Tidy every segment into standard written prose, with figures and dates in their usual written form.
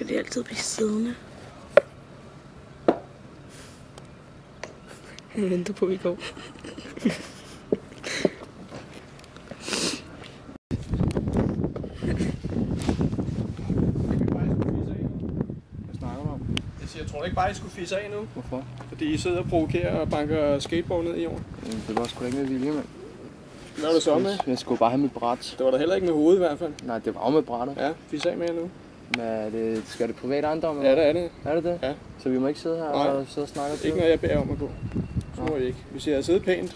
Skal de altid blive siddende? Jeg venter på, at vi går. Jeg tror ikke bare, I skulle fisse af nu. Hvorfor? Fordi I sidder og provokerer og banker skateboard ned i jorden. Det var sgu da ikke med vilje, mand. Hvad var det så med? Jeg skulle bare have mit bræt. Det var da heller ikke med hovedet i hvert fald. Nej, det var jo med brættet. Ja, fisse af med jer nu. Men skal det privat ejendom? Ja, det er det. Er det det? Ja. Så vi må ikke sidde her og sidde og snakke? Ikke når jeg beder om at gå. Så må I ikke. Hvis jeg havde siddet pænt,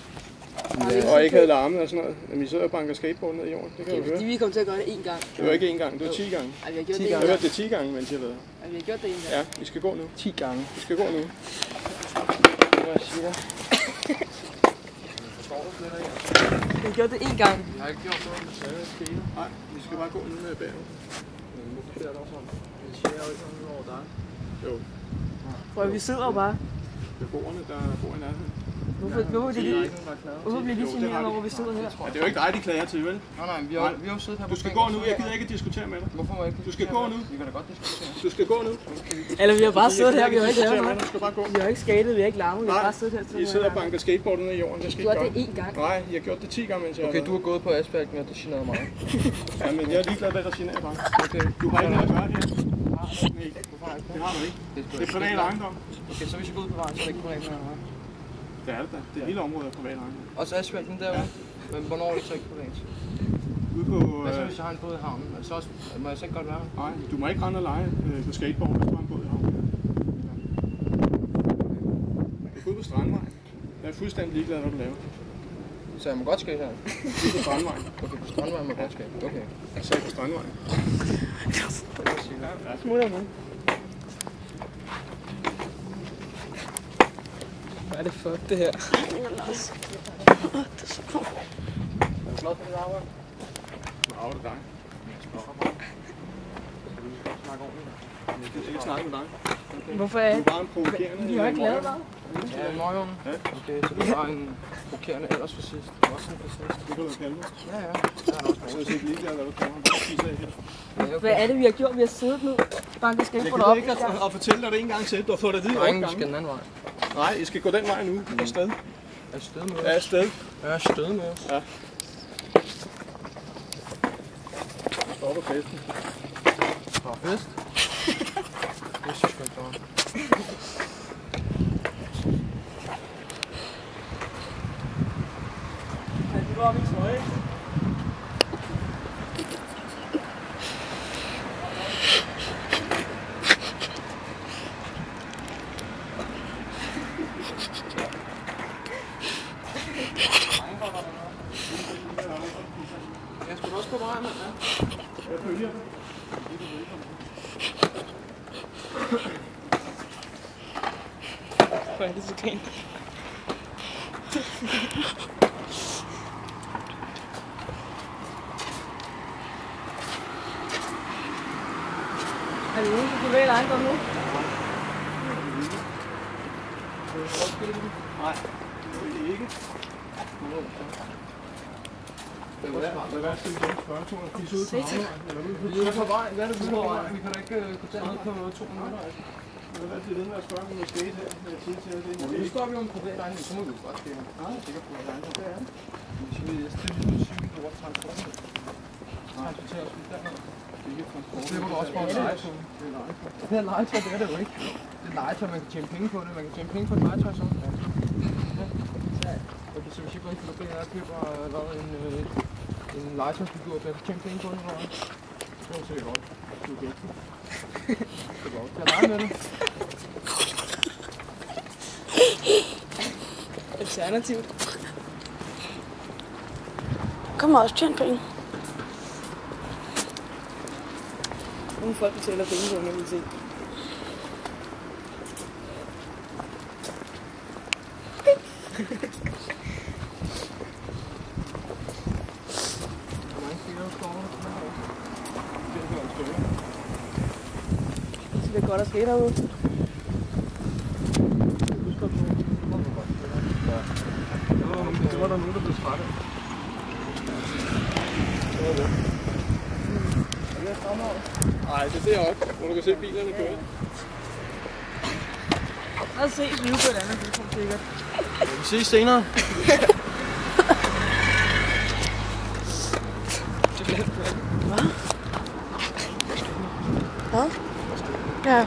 og ikke havde larmet og sådan noget, men I sidder og banker skateboard ned i jorden. Det kan du høre. Vi kom til at gøre det 1 gang. Det var ikke 1 gang, det var 10 gange. Ej, vi har gjort det 10 gange. Jeg har hørt det 10 gange, mens jeg lavede. Ej, vi har gjort det 1 gang. Ja, vi skal gå nu. 10 gange. Vi skal gå nu. Hvad siger du? Vi har gjort det 1 gang. Jeg har ikke gjort noget, der skete. Nej, vi skal bare gå nu med bæret. Nu bliver der også sådan. Jeg siger jo ikke noget over dig. Jo. Prøv, vi sidder jo bare. Beboerne, der bor i nærheden. Hvorfor bliver de generet over, vi sidder her? Ja, det er jo ikke dig, de klager til, vel? Nej, vi har jo siddet her på Du skal gå nu, jeg gider ikke diskutere med dig. Hvorfor må jeg ikke? Du skal gå nu. Vi kan da godt diskutere. Du skal gå nu. Eller vi har bare siddet her, vi har ikke lavet noget. Du skal bare gå. Vi har ikke skatet, vi har ikke larmet, vi har bare siddet her. I sidder og banker skateboard ned i jorden. Det skal Du ikke har det gøre. 1 gang. Nej, jeg har gjort det 10 gange, mens jeg Okay, du har gået på asfalten, og det generede mig. Ja, men jeg er ligeglad, hvad der generer dig. Okay. Du har ikke noget at gøre her. Nej, det har du ikke. Det er privat ejendom. Okay, så hvis jeg går ud på vejen, så er det ikke privat ejendom. Det er det da. Det er hele området af privat ejendom. Også asfalten derude? Men hvornår er det så ikke privat? Ude på... Hvad så hvis jeg har en båd i havnen? Så også, må jeg så ikke godt være her? Nej, du må ikke rende og lege på skateboard, hvis du har en båd i havnen. Du er ude på Strandvejen. Jeg er fuldstændig ligeglad, hvad du laver. Så jeg må godt skate her? Ude på Strandvejen. Okay, på Strandvejen må jeg godt skate. Okay. Jeg sagde på Strandvejen. Smutter nu. Hvad er det for det her? Det er så godt. Er du glad for dit arbejde? Nå, det er dig. Jeg gider ikke snakke med dig. Hvorfor er Du er bare en provokerende. vi har ikke lavet noget? Ja, en møgung. Ja. Okay, så du var en provokerende ellers for sidst. Du var også en for sidst. Det kan du kalde mig. Ja, ja. Det er også Så er jeg ikke ligeglad, hvad du kommer. Bare spiser af her. Hvad er det, vi har gjort? Vi har siddet ned, banket Jeg skateboard gider op. ikke at fortælle dig det en gang til. Du har fået det at vide 8 Drengen, vi gange. skal den anden vej. Nej, I skal gå den vej nu. Afsted. Er sted med os? Ja, afsted. Er sted med os? Ja. Stopper festen. Der er fest. Det synes jeg ikke, der var. Det var min trøje. Jeg skal også på vej, mand. Jeg følger dig. Hvor er det så pænt. Er det nogen, der kunne vælge ejendom nu? Nej, det vil I ikke. Hvad er det, du spørger til? De er ude på havnevejen. Vi er på vej. Hvad er det, du er på vej? Vi kan da ikke gå til ned på 2 minutter. Hvad er det, ved med at spørge, om jeg skete her? Jeg siger til jer, det er Nu står vi jo en privat ejendom, så må vi jo godt skate. Nej, det er sikkert privat ejendom. Det er det. Hvis vi stiller en cykel på vores transport. Transporterer os lidt derned. Så slipper du også for en legetøj. Det er legetøj, det er det jo ikke. Det er legetøj, man kan tjene penge på det. Man kan tjene penge på et legetøj så. Okay, så hvis jeg går ind på det, og køber en legetøjsfigur, så jeg kan tjene penge på den, eller hvad? Så er det sikkert godt. Det er vigtigt. Det er godt. Jeg leger med det. Alternativt. Kommer også tjene penge. Nogle folk betaler penge på universitet. Det er godt at skate herude. Det var der nogen, der blev trætte. Det var det. Nej, det er deroppe, hvor du kan se bilerne køre. Lad os ses vi på et andet tidspunkt, sikkert. Vi ses senere. Hvad? Ja.